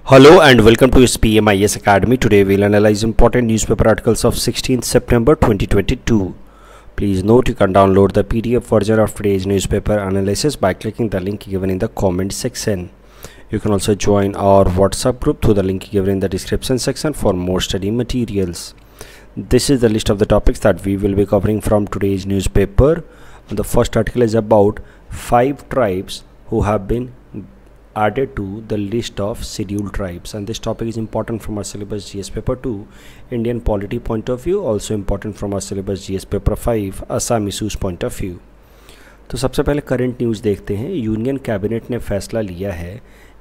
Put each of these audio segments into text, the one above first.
Hello and welcome to SPMIS Academy. Today we'll analyze important newspaper articles of 16th September 2022. Please note you can download the PDF version of today's newspaper analysis by clicking the link given in the comment section. You can also join our WhatsApp group through the link given in the description section for more study materials. This is the list of the topics that we will be covering from today's newspaper. The first article is about 5 tribes who have been added to the list of scheduled tribes, and this topic is important from our syllabus GS paper 2 Indian polity point of view, also important from our syllabus GS paper 5 Assam issues point of view. तो सबसे पहले current news देखते हैं। Union cabinet ने फैसला लिया है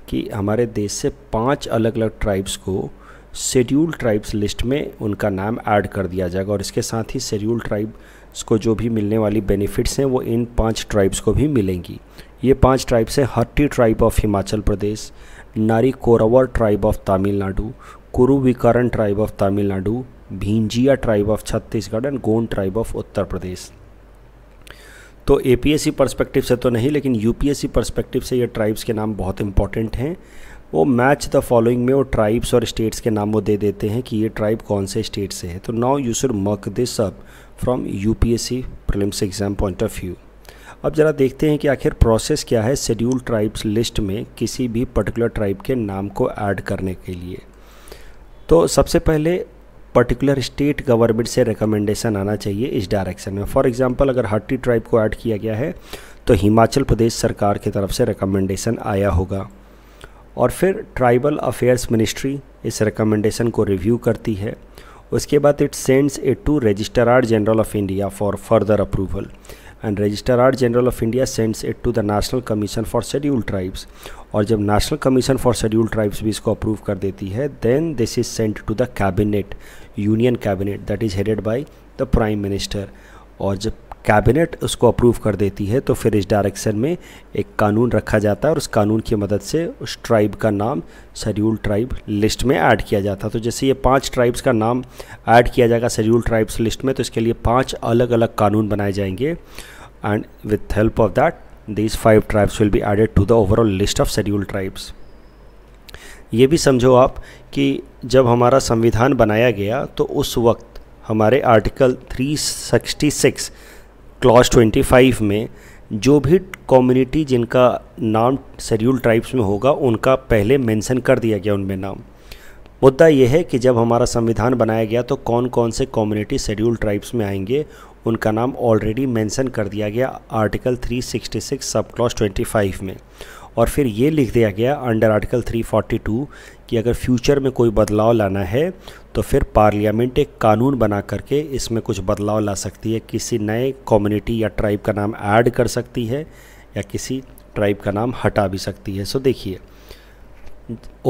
कि हमारे देश से 5 अलग अलग ट्राइब्स को शेड्यूल्ड ट्राइब्स लिस्ट में उनका नाम ऐड कर दिया जाएगा, और इसके साथ ही शेड्यूल्ड ट्राइब्स को जो भी मिलने वाली बेनिफिट्स हैं वो इन 5 ट्राइब्स को भी मिलेंगी। ये 5 ट्राइब्स हैं: हट्टी tribe of Himachal Pradesh, Nari Koravar tribe of Tamil Nadu, Kuruvikaran tribe of Tamil Nadu, Bhinjia tribe of Chhattisgarh and Gond tribe of Uttar Pradesh. तो एपीएससी पर्सपेक्टिव से तो नहीं, लेकिन यूपीएससी पर्सपेक्टिव से ये ट्राइब्स के नाम बहुत इंपॉर्टेंट हैं। वो मैच द फॉलोइंग में वो ट्राइब्स और स्टेट्स के नाम वो दे देते हैं कि ये ट्राइब कौन से स्टेट से है। तो now you should mark this up from UPSC prelims exam point of view. अब ज़रा देखते हैं कि आखिर प्रोसेस क्या है शेड्यूल्ड ट्राइब्स लिस्ट में किसी भी पर्टिकुलर ट्राइब के नाम को ऐड करने के लिए। तो सबसे पहले पर्टिकुलर स्टेट गवर्नमेंट से रिकमेंडेशन आना चाहिए इस डायरेक्शन में। फॉर एग्जांपल अगर हट्टी ट्राइब को ऐड किया गया है तो हिमाचल प्रदेश सरकार की तरफ से रिकमेंडेशन आया होगा, और फिर ट्राइबल अफेयर्स मिनिस्ट्री इस रिकमेंडेशन को रिव्यू करती है। उसके बाद it sends it to registrar general of India for further approval, and registrar general of India sends it to the national commission for scheduled tribes, और जब national commission for scheduled tribes भी इसको approve कर देती है then this is sent to the cabinet, union cabinet that is headed by the prime minister. और जब cabinet उसको अप्रूव कर देती है तो फिर इस डायरेक्शन में एक कानून रखा जाता है, और उस कानून की मदद से उस ट्राइब का नाम शेड्यूल्ड ट्राइब लिस्ट में ऐड किया जाता है। तो जैसे ये 5 ट्राइब्स का नाम ऐड किया जाएगा शेड्यूल्ड ट्राइब्स लिस्ट में, तो इसके लिए 5 अलग अलग कानून बनाए जाएंगे, and with help of that these 5 tribes will be added to the overall list of scheduled tribes. ये भी समझो आप कि जब हमारा संविधान बनाया गया तो उस वक्त हमारे आर्टिकल 366 क्लॉज 25 में जो भी कम्युनिटी जिनका नाम शेड्यूल्ड ट्राइब्स में होगा उनका पहले मेंशन कर दिया गया उनमें नाम। मुद्दा यह है कि जब हमारा संविधान बनाया गया तो कौन कौन से कम्युनिटी शेड्यूल्ड ट्राइब्स में आएंगे उनका नाम ऑलरेडी मेंशन कर दिया गया आर्टिकल 366 सब क्लॉज 25 में, और फिर ये लिख दिया गया अंडर आर्टिकल 342 कि अगर फ्यूचर में कोई बदलाव लाना है तो फिर पार्लियामेंट एक कानून बना करके इसमें कुछ बदलाव ला सकती है, किसी नए कम्युनिटी या ट्राइब का नाम ऐड कर सकती है या किसी ट्राइब का नाम हटा भी सकती है। सो देखिए,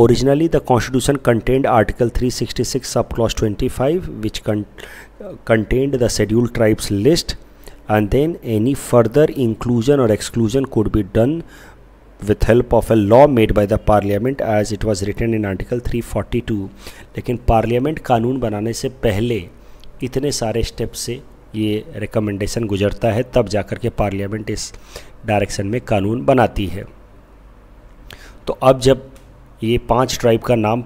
originally the constitution contained article 366 sub clause 25 which contained the scheduled tribes list, and then any further inclusion or exclusion could be done with help of a law made by the parliament as it was written in article 342। लेकिन parliament कानून बनाने से पहले इतने सारे step से ये recommendation गुजरता है, तब जाकर के पार्लियामेंट इस डायरेक्शन में कानून बनाती है। तो अब जब ये 5 ट्राइब का नाम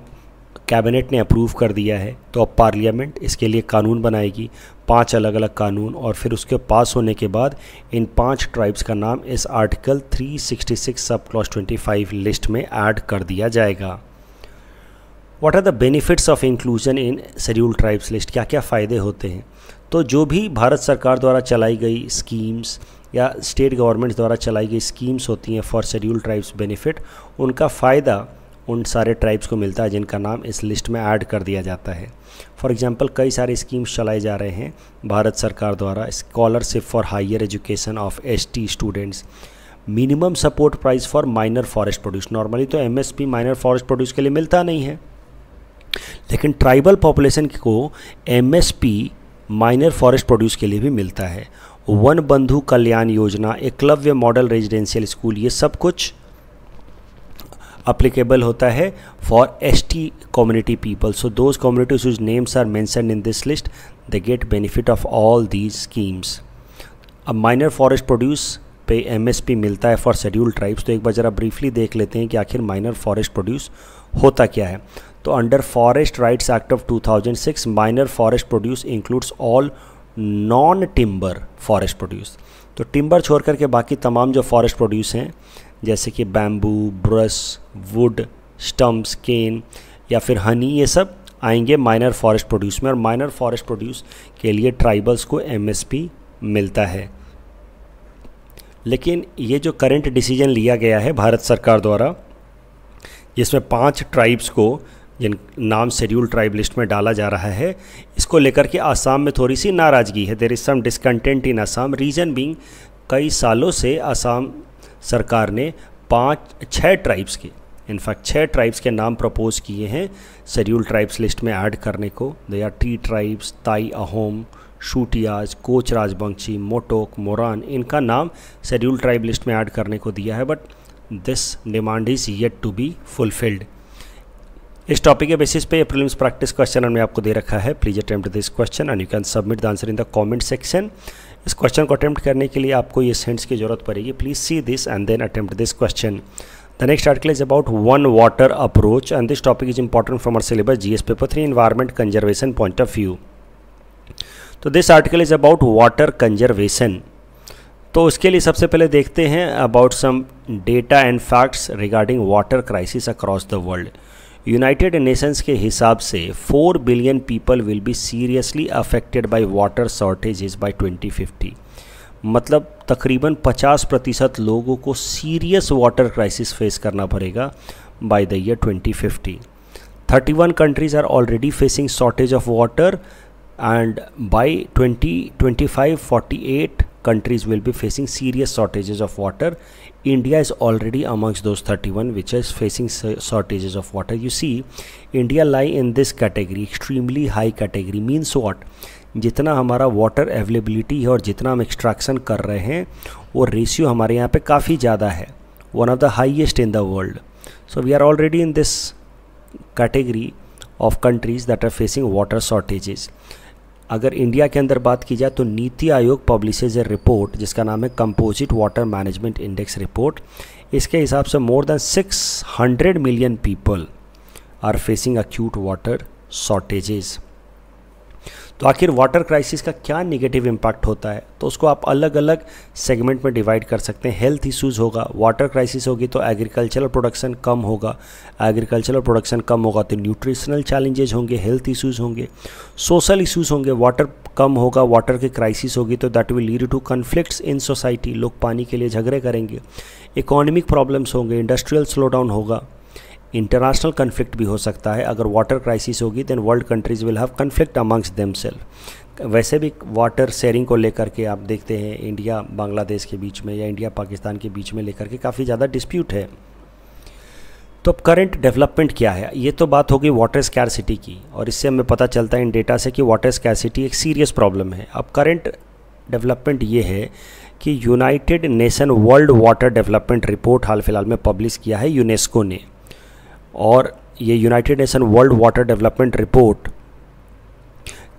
कैबिनेट ने अप्रूव कर दिया है तो अब पार्लियामेंट इसके लिए कानून बनाएगी, 5 अलग अलग कानून, और फिर उसके पास होने के बाद इन 5 ट्राइब्स का नाम इस आर्टिकल 366 सब क्लॉज 25 लिस्ट में ऐड कर दिया जाएगा। What are the benefits of inclusion in scheduled tribes list? क्या क्या फ़ायदे होते हैं? तो जो भी भारत सरकार द्वारा चलाई गई स्कीम्स या स्टेट गवर्नमेंट द्वारा चलाई गई स्कीम्स होती हैं फॉर शेड्यूल्ड ट्राइब्स बेनिफिट, उनका फ़ायदा उन सारे ट्राइब्स को मिलता है जिनका नाम इस लिस्ट में ऐड कर दिया जाता है। फॉर एग्जांपल कई सारे स्कीम्स चलाए जा रहे हैं भारत सरकार द्वारा, scholarship for higher education of ST students, minimum support price for minor forest produce. Normally तो एमएसपी माइनर फॉरेस्ट प्रोड्यूस के लिए मिलता नहीं है, लेकिन ट्राइबल पॉपुलेशन को एमएसपी माइनर फॉरेस्ट प्रोड्यूस के लिए भी मिलता है। वन बंधु Kalyan Yojana, Eklavya model residential school, ये सब कुछ applicable होता है for ST community people. So those communities whose names are mentioned in this list, they get benefit of all these schemes. अब माइनर फॉरेस्ट प्रोड्यूस पे MSP मिलता है फॉर शेड्यूल्ड ट्राइब्स। तो एक बार ज़रा ब्रीफली देख लेते हैं कि आखिर माइनर फॉरेस्ट प्रोड्यूस होता क्या है। तो under forest rights act of 2006 minor forest produce includes all non timber forest produce. तो टिम्बर छोड़ करके बाकी तमाम जो फॉरेस्ट प्रोड्यूस हैं जैसे कि बैम्बू, ब्रश, वुड, स्टम्प्स, केन या फिर हनी, ये सब आएंगे माइनर फॉरेस्ट प्रोड्यूस में। और माइनर फॉरेस्ट प्रोड्यूस के लिए ट्राइबल्स को एमएसपी मिलता है। लेकिन ये जो करंट डिसीजन लिया गया है भारत सरकार द्वारा, जिसमें 5 ट्राइब्स को जिन नाम शेड्यूल ट्राइब लिस्ट में डाला जा रहा है, इसको लेकर के आसाम में थोड़ी सी नाराज़गी है। There is some discontent in Assam, reason being कई सालों से आसाम सरकार ने 6 ट्राइब्स के, इनफैक्ट 6 ट्राइब्स के नाम प्रपोज किए हैं शेड्यूल ट्राइब्स लिस्ट में ऐड करने को। They are tea tribes, Tai Ahom, Chutias, Koch Rajbanshi, Matak, Moran, इनका नाम शेड्यूल ट्राइब लिस्ट में ऐड करने को दिया है, but this demand is yet to be fulfilled. इस टॉपिक के बेसिस पे प्रीलिम्स प्रैक्टिस क्वेश्चन हमने आपको दे रखा है। Please attempt this question and you can submit the answer in the comment section. इस क्वेश्चन को अटेम्प्ट करने के लिए आपको ये सेंट्स की जरूरत पड़ेगी। Please see this and then attempt this question. The next article is about one water approach and this topic is important from our syllabus GS paper 3 environment conservation point of view. तो this article is about water conservation. तो उसके लिए सबसे पहले देखते हैं about some data and facts regarding water crisis across the world. United Nations के हिसाब से 4 billion people will be seriously affected by water shortages by 2050। मतलब तकरीबन 50% लोगों को सीरियस वाटर क्राइसिस फेस करना पड़ेगा by the year 2050। 31 countries are already facing shortage of water and by 2025 48 countries will be facing serious shortages of water. India is already amongst those 31 which is facing shortages of water. You see, India lie in this category, extremely high category. Means what? जितना हमारा water availability है और जितना हम extraction कर रहे हैं वो रेशियो हमारे यहाँ पे काफ़ी ज़्यादा है, one of the highest in the world. So we are already in this category of countries that are facing water shortages. अगर इंडिया के अंदर बात की जाए तो नीति आयोग पब्लिशेज ए रिपोर्ट जिसका नाम है composite water management index report. इसके हिसाब से more than 600 million people are facing acute water shortages. तो आखिर वाटर क्राइसिस का क्या नेगेटिव इम्पैक्ट होता है, तो उसको आप अलग अलग सेगमेंट में डिवाइड कर सकते हैं. हेल्थ इश्यूज़ होगा, वाटर क्राइसिस होगी तो एग्रीकल्चरल प्रोडक्शन कम होगा, एग्रीकल्चरल प्रोडक्शन कम होगा तो न्यूट्रिशनल चैलेंजेस होंगे, हेल्थ इश्यूज़ होंगे, सोशल इश्यूज़ होंगे. वाटर कम होगा, वाटर की क्राइसिस होगी तो that will lead to conflicts in society, लोग पानी के लिए झगड़े करेंगे. इकोनॉमिक प्रॉब्लम्स होंगे, इंडस्ट्रियल स्लो डाउन होगा, इंटरनेशनल कन्फ्लिक्ट भी हो सकता है. अगर वाटर क्राइसिस होगी then world countries will have conflict amongst themselves. वैसे भी वाटर शेयरिंग को लेकर के आप देखते हैं इंडिया बांग्लादेश के बीच में या इंडिया पाकिस्तान के बीच में लेकर के काफ़ी ज़्यादा डिस्प्यूट है. तो अब करंट डेवलपमेंट क्या है, ये तो बात होगी वाटर स्कैरसिटी की, और इससे हमें पता चलता है इन डेटा से कि वाटर स्कैरसिटी एक सीरियस प्रॉब्लम है. अब करंट डेवलपमेंट ये है कि United Nation World Water Development Report हाल फिलहाल में पब्लिश किया है यूनेस्को ने, और ये United Nation World Water Development Report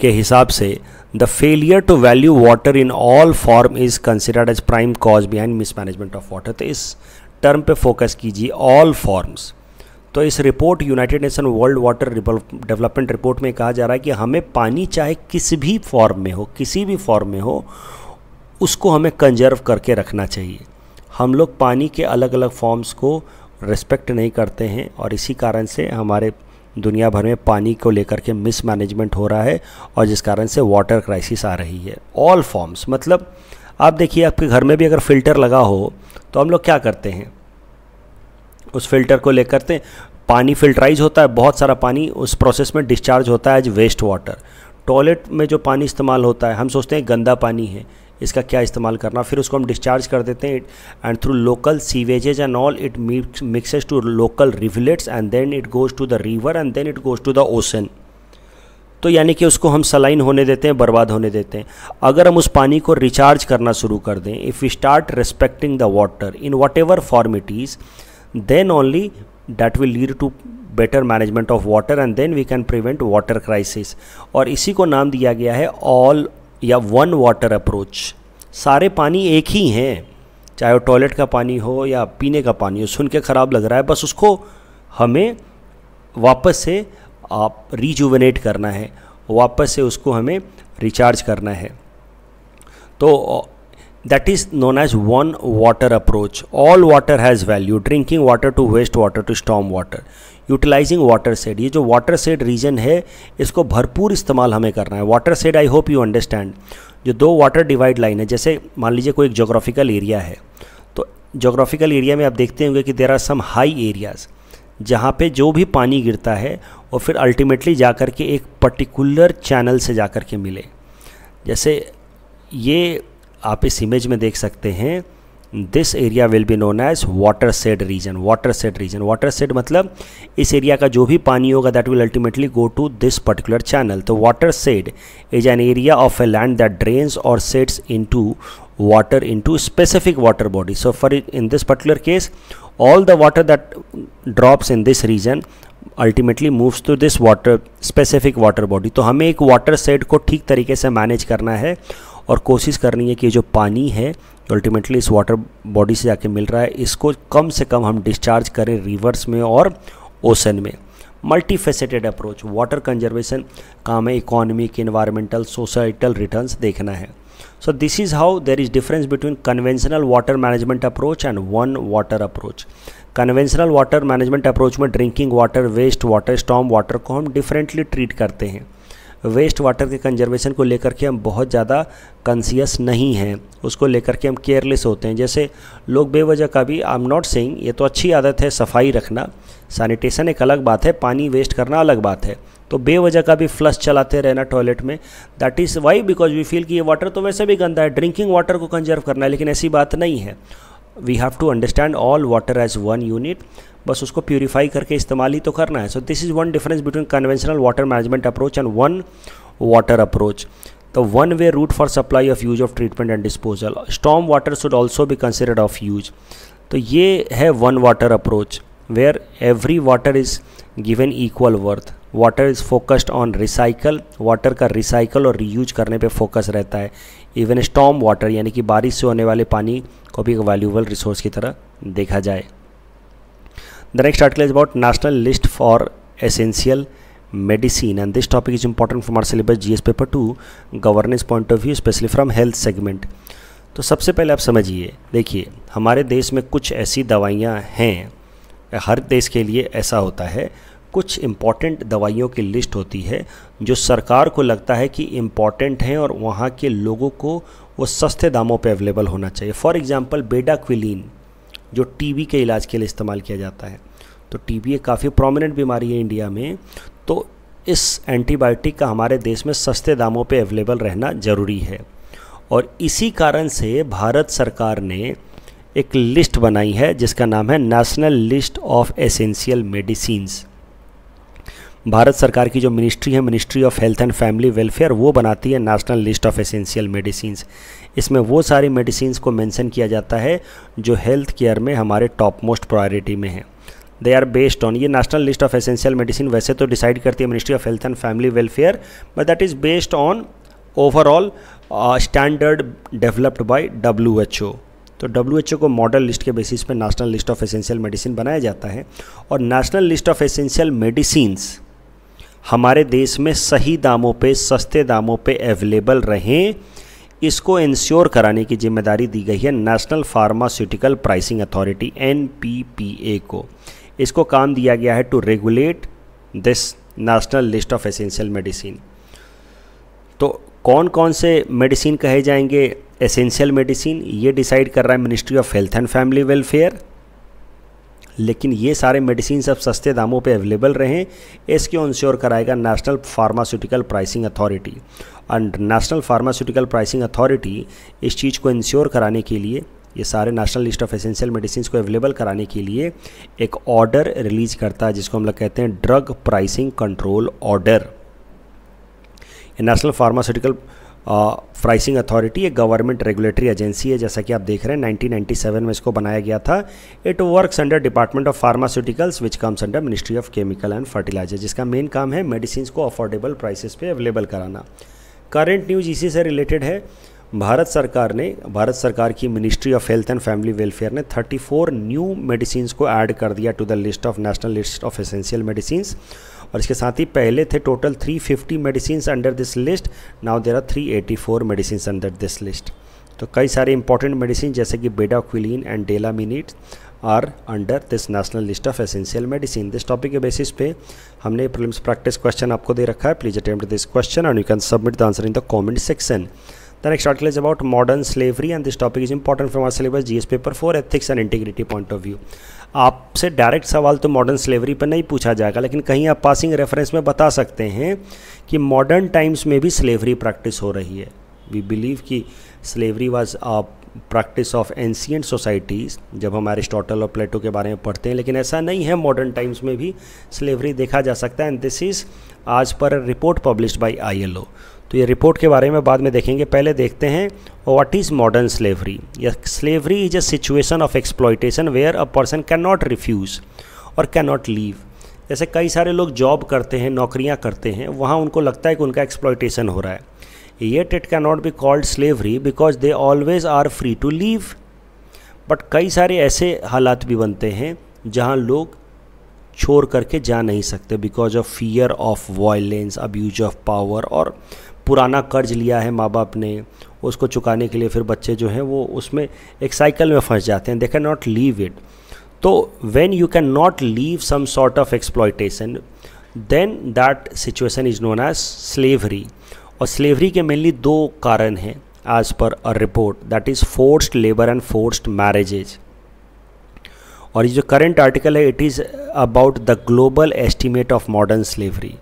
के हिसाब से the failure to value water in all form is considered as prime cause behind mismanagement of water. तो इस टर्म पे फोकस कीजिए, ऑल फॉर्म्स. तो इस report United Nation World Water Development report में कहा जा रहा है कि हमें पानी चाहे किसी भी फॉर्म में हो, किसी भी फॉर्म में हो, उसको हमें कंजर्व करके रखना चाहिए. हम लोग पानी के अलग अलग फॉर्म्स को रिस्पेक्ट नहीं करते हैं और इसी कारण से हमारे दुनिया भर में पानी को लेकर के मिसमैनेजमेंट हो रहा है और जिस कारण से वाटर क्राइसिस आ रही है. ऑल फॉर्म्स मतलब आप देखिए, आपके घर में भी अगर फ़िल्टर लगा हो तो हम लोग क्या करते हैं, उस फिल्टर को लेकर के पानी फिल्टराइज होता है, बहुत सारा पानी उस प्रोसेस में डिस्चार्ज होता है एज वेस्ट वाटर. टॉयलेट में जो पानी इस्तेमाल होता है हम सोचते हैं गंदा पानी है, इसका क्या इस्तेमाल करना, फिर उसको हम डिस्चार्ज कर देते हैं and through local sewages and all it mixes to local rivulets and then it goes to the river and then it goes to the ocean. तो यानी कि उसको हम सलाइन होने देते हैं, बर्बाद होने देते हैं. अगर हम उस पानी को रिचार्ज करना शुरू कर दें, if we start respecting the water in whatever form it is, then only that will lead to better management of water and then we can prevent water crisis. और इसी को नाम दिया गया है all या वन वाटर अप्रोच. सारे पानी एक ही हैं, चाहे वो टॉयलेट का पानी हो या पीने का पानी हो. सुन के ख़राब लग रहा है, बस उसको हमें वापस से रिजुवेनेट करना है, वापस से उसको हमें रिचार्ज करना है। तो that is known as one water approach. All water has value, drinking water to waste water to storm water, utilizing water shed. ये जो water shed region है इसको भरपूर इस्तेमाल हमें करना है। water shed I hope you understand, जो दो वाटर डिवाइड लाइन है, जैसे मान लीजिए कोई एक जोग्राफिकल एरिया है, तो जोग्राफिकल एरिया में आप देखते होंगे कि there are some high areas जहाँ पे जो भी पानी गिरता है और फिर अल्टीमेटली जाकर के एक पर्टिकुलर चैनल से जाकर के मिले। जैसे ये आप इस इमेज में देख सकते हैं, this area will be known as watershed region. Watershed region, watershed मतलब इस एरिया का जो भी पानी होगा that will ultimately go to this particular channel. तो watershed is an area of a land that drains और sets into water into specific water body. So for in this particular case, all the water that drops in this region ultimately moves to this water specific water body. तो हमें एक water said को ठीक तरीके से manage करना है और कोशिश करनी है कि जो पानी है अल्टीमेटली इस वाटर बॉडी से जाके मिल रहा है इसको कम से कम हम डिस्चार्ज करें रिवर्स में और ओशन में। Multi faceted approach, water conservation काम है इकोनॉमिक, इन्वायरमेंटल, सोसाइटल रिटर्न्स देखना है। So this is how there is difference between conventional water management approach and one water approach. Conventional water management approach में drinking water, waste water, storm water को हम differently treat करते हैं। Waste water के conservation को लेकर के हम बहुत ज़्यादा कॉन्शियस नहीं हैं, उसको लेकर के हम केयरलेस होते हैं। जैसे लोग बेवजह का भी, आई एम नॉट सेइंग ये तो अच्छी आदत है सफाई रखना, सैनिटेशन एक अलग बात है, पानी वेस्ट करना अलग बात है, तो बेवजह का भी फ्लश चलाते रहना टॉयलेट में, that is why because we feel कि ये वाटर तो वैसे भी गंदा है, ड्रिंकिंग वाटर को कंजर्व करना है, लेकिन ऐसी बात नहीं है। We have to understand all water as one unit, बस उसको प्यूरीफाई करके इस्तेमाल ही तो करना है। So this is one difference between conventional water management approach and one water approach. The one way route for supply of use of treatment and disposal. Storm water should also be considered of use. तो ये है one water approach where every water is given equal worth. Water is focused on recycle. Water का recycle और reuse करने पे focus रहता है. Even storm water यानी कि बारिश से होने वाले पानी को भी एक valuable resource की तरह देखा जाए. The next article is about national list for essential medicine, and this topic is important from our syllabus GS paper 2 governance point of view, especially from health segment. तो सबसे पहले आप समझिए, देखिए हमारे देश में कुछ ऐसी दवाइयाँ हैं, हर देश के लिए ऐसा होता है, कुछ इम्पॉर्टेंट दवाइयों की लिस्ट होती है जो सरकार को लगता है कि इम्पॉर्टेंट हैं और वहाँ के लोगों को वो सस्ते दामों पे अवेलेबल होना चाहिए। फॉर एग्जांपल बेडाक्विलीन जो टीबी के इलाज के लिए इस्तेमाल किया जाता है, तो टीबी एक काफ़ी प्रोमिनेंट बीमारी है इंडिया में, तो इस एंटीबायोटिक का हमारे देश में सस्ते दामों पे अवेलेबल रहना ज़रूरी है। और इसी कारण से भारत सरकार ने एक लिस्ट बनाई है जिसका नाम है national list of essential medicines. Bharat सरकार की जो मिनिस्ट्री है, ministry of health and family welfare, वो बनाती है national list of essential medicines. इसमें वो सारी मेडिसिन्स को मेंशन किया जाता है जो हेल्थ केयर में हमारे टॉप मोस्ट प्रायोरिटी में है। दे आर बेस्ड ऑन, ये national list of essential medicine वैसे तो डिसाइड करती है ministry of health and family welfare, but that is based on overall standard developed by WHO। तो WHO को मॉडल लिस्ट के बेसिस पे national list of essential medicine बनाया जाता है। और national list of essential medicines हमारे देश में सही दामों पे, सस्ते दामों पे अवेलेबल रहें, इसको इंश्योर कराने की जिम्मेदारी दी गई है national pharmaceutical pricing authority NPPA को। इसको काम दिया गया है to regulate this national list of essential medicine. तो कौन कौन से मेडिसिन कहे जाएंगे एसेंशियल मेडिसिन, ये डिसाइड कर रहा है ministry of health and family welfare, लेकिन ये सारे मेडिसिन सब सस्ते दामों पे अवेलेबल रहें, इसको इंश्योर कराएगा national pharmaceutical pricing authority. And national pharmaceutical pricing authority इस चीज़ को इंश्योर कराने के लिए, ये सारे national list of essential medicine को अवेलेबल कराने के लिए एक ऑर्डर रिलीज करता है जिसको हम लोग कहते हैं drug pricing control order. National pharmaceutical pricing authority एक गवर्नमेंट रेगुलेटरी एजेंसी है, जैसा कि आप देख रहे हैं 1997 में इसको बनाया गया था। It works under department of pharmaceuticals which comes under ministry of chemical and fertiliser, जिसका मेन काम है मेडिसिन को अफोर्डेबल प्राइसेस पे अवेलेबल कराना। करंट न्यूज़ इसी से रिलेटेड है। भारत सरकार की ministry of health and family welfare ने 34 न्यू मेडिसिन को ऐड कर दिया to the list of national list of essential medicine. और इसके साथ ही पहले थे total 350 medicine under this list, now there are 384 medicine under this list. तो कई सारे इंपॉर्टेंट मेडिसिन जैसे कि bedaquiline and delamanid are under this national list of essential medicine. This topic के बेसिस पे हमने प्रीलिम्स प्रैक्टिस क्वेश्चन आपको दे रखा है। Please attempt this question and you can submit the answer in the comment section. The next article is about modern slavery and this topic is important from our syllabus GS paper 4 ethics and integrity point of view। आपसे direct सवाल तो modern slavery पर नहीं पूछा जाएगा, लेकिन कहीं आप पासिंग रेफरेंस में बता सकते हैं कि मॉडर्न टाइम्स में भी स्लेवरी प्रैक्टिस हो रही है। वी बिलीव कि slavery was a practice of ancient societies जब हम एरिस्टोटल और प्लेटो के बारे में पढ़ते हैं, लेकिन ऐसा नहीं है, मॉडर्न टाइम्स में भी स्लेवरी देखा जा सकता है। एंड दिस इज़ आज पर रिपोर्ट पब्लिश्ड बाय ILO। तो ये रिपोर्ट के बारे में बाद में देखेंगे। पहले देखते हैं व्हाट इज़ मॉडर्न स्लेवरी। या slavery is a situation of exploitation where a person can not refuse और कैन नॉट लीव। जैसे कई सारे लोग जॉब करते हैं, नौकरियां करते हैं, वहाँ उनको लगता है कि उनका एक्सप्लॉयटेशन हो रहा है, yet it can not be called slavery because they always are free to leave. But कई सारे ऐसे हालात भी बनते हैं जहाँ लोग छोड़ करके जा नहीं सकते because of fear of violence, abuse of power, और पुराना कर्ज लिया है माँ बाप ने, उसको चुकाने के लिए फिर बच्चे जो हैं वो उसमें एक साइकिल में फंस जाते हैं, they can not leave it. तो when you can not leave some sort of exploitation then that situation is known as slavery. और स्लेवरी के मेनली दो कारण हैं as per a report, that is forced labour and forced marriages. और ये जो current article है it is about the global estimate of modern slavery.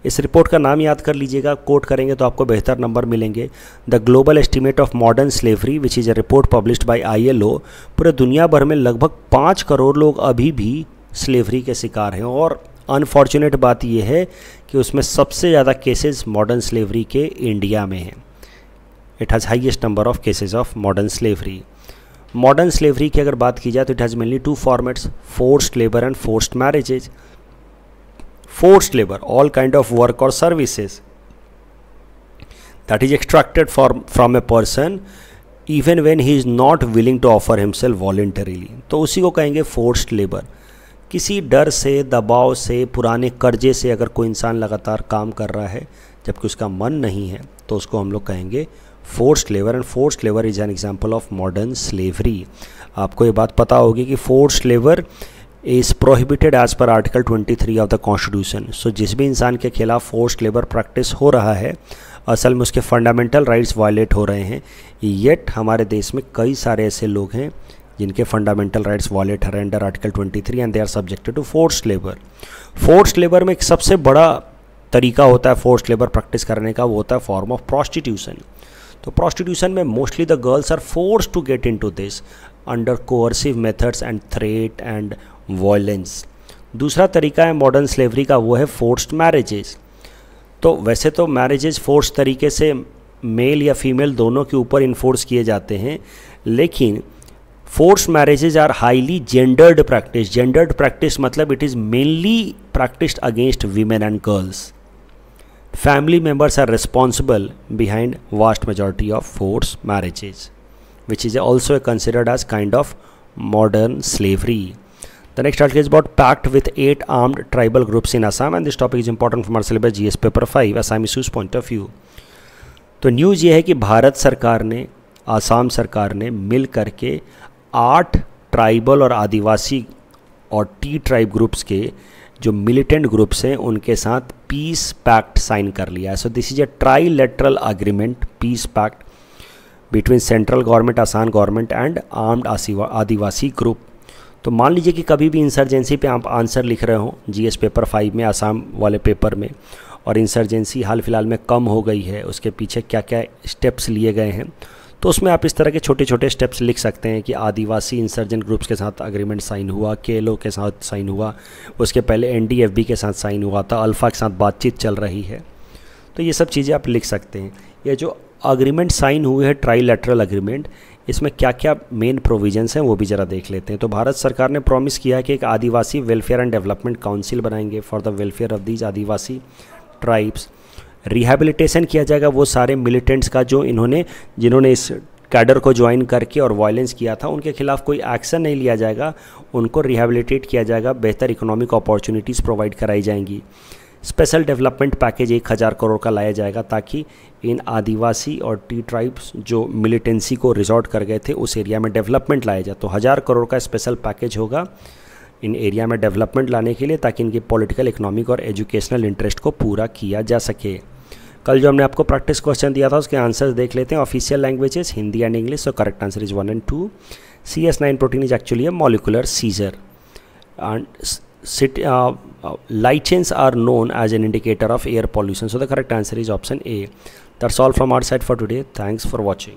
इस रिपोर्ट का नाम याद कर लीजिएगा, कोट करेंगे तो आपको बेहतर नंबर मिलेंगे। The global estimate of modern slavery which is a report published by ILO। पूरे दुनिया भर में लगभग 5 करोड़ लोग अभी भी स्लेवरी के शिकार हैं। और अनफॉर्चुनेट बात यह है कि उसमें सबसे ज़्यादा केसेस मॉडर्न स्लेवरी के इंडिया में हैं। It has highest number of cases of modern slavery. Modern slavery की अगर बात की जाए तो it has mainly 2 formats, forced labour and forced marriages. Forced labor, all kind of work or services that is extracted from a person even when he is not willing to offer himself voluntarily, तो उसी को कहेंगे forced labor। किसी डर से, दबाव से, पुराने कर्जे से अगर कोई इंसान लगातार काम कर रहा है जबकि उसका मन नहीं है तो उसको हम लोग कहेंगे forced labour. And forced labour is an example of modern slavery. आपको ये बात पता होगी कि forced labour is prohibited as per article 23 of the constitution. So जिस भी इंसान के खिलाफ फोर्स्ड लेबर प्रैक्टिस हो रहा है असल में उसके फंडामेंटल राइट्स वायलेट हो रहे हैं। येट हमारे देश में कई सारे ऐसे लोग हैं जिनके फंडामेंटल राइट्स वायलेट है under article 23 and they are subjected to forced labour. Forced labour में एक सबसे बड़ा तरीका होता है फोर्स्ड लेबर प्रैक्टिस करने का, वो होता है फॉर्म ऑफ प्रोस्टिट्यूशन। तो प्रोस्टिट्यूशन में mostly the girls are forced to get into this under coercive methods and threat and violence. दूसरा तरीका है मॉडर्न स्लेवरी का, वो है फोर्स्ड मैरिजेज। तो वैसे तो मैरिजेज फोर्स तरीके से मेल या फीमेल दोनों के ऊपर इन्फोर्स किए जाते हैं, लेकिन forced marriages are highly gendered practice. Gendered practice मतलब it is mainly practised against women and girls. Family members are responsible behind vast majority of forced marriages which is also considered as kind of modern slavery. The next article is about pact with 8 armed tribal groups in Assam and this topic is important from our syllabus GS paper 5 Assam issues point of view. तो news ये है कि भारत सरकार ने, आसाम सरकार ने मिल करके 8 tribal और आदिवासी और टी ट्राइब ग्रुप्स के जो मिलिटेंट ग्रुप्स हैं उनके साथ पीस पैक्ट साइन कर लिया है। So this is a trilateral agreement, peace pact between central government, Assam government and armed Adivasi group. तो मान लीजिए कि कभी भी इंसर्जेंसी पे आप आंसर लिख रहे हो GS पेपर 5 में, आसाम वाले पेपर में, और इंसर्जेंसी हाल फिलहाल में कम हो गई है, उसके पीछे क्या क्या स्टेप्स लिए गए हैं, तो उसमें आप इस तरह के छोटे छोटे स्टेप्स लिख सकते हैं कि आदिवासी इंसर्जेंट ग्रुप्स के साथ अग्रीमेंट साइन हुआ, KLO के साथ साइन हुआ, उसके पहले NDFB के साथ साइन हुआ था, अल्फ़ा के साथ बातचीत चल रही है। तो ये सब चीज़ें आप लिख सकते हैं। ये जो अग्रीमेंट साइन हुए हैं ट्राईलेटरल अग्रीमेंट, इसमें क्या क्या मेन प्रोविजंस हैं वो भी ज़रा देख लेते हैं। तो भारत सरकार ने प्रॉमिस किया है कि एक आदिवासी वेलफेयर एंड डेवलपमेंट काउंसिल बनाएंगे for the welfare of these Adivasi tribes rehabilitation किया जाएगा वो सारे मिलिटेंट्स का जिन्होंने इस कैडर को ज्वाइन करके और वायलेंस किया था, उनके खिलाफ कोई एक्शन नहीं लिया जाएगा, उनको रिहैबिलिटेट किया जाएगा, बेहतर इकोनॉमिक अपॉर्चुनिटीज़ प्रोवाइड कराई जाएंगी। स्पेशल डेवलपमेंट पैकेज 1000 करोड़ का लाया जाएगा ताकि इन आदिवासी और टी ट्राइब्स जो मिलिटेंसी को रिजॉर्ट कर गए थे उस एरिया में डेवलपमेंट लाया जाए। तो 1000 करोड़ का स्पेशल पैकेज होगा इन एरिया में डेवलपमेंट लाने के लिए ताकि इनके पॉलिटिकल, इकोनॉमिक और एजुकेशनल इंटरेस्ट को पूरा किया जा सके। कल जो हमने आपको प्रैक्टिस क्वेश्चन दिया था उसके आंसर्स देख लेते हैं। Official languages Hindi and English, so correct answer is 1 and 2। CS9 protein is actually a molecular seizure and light chains are known as an indicator of air pollution, so the correct answer is option A. That's all from our side for today. Thanks for watching.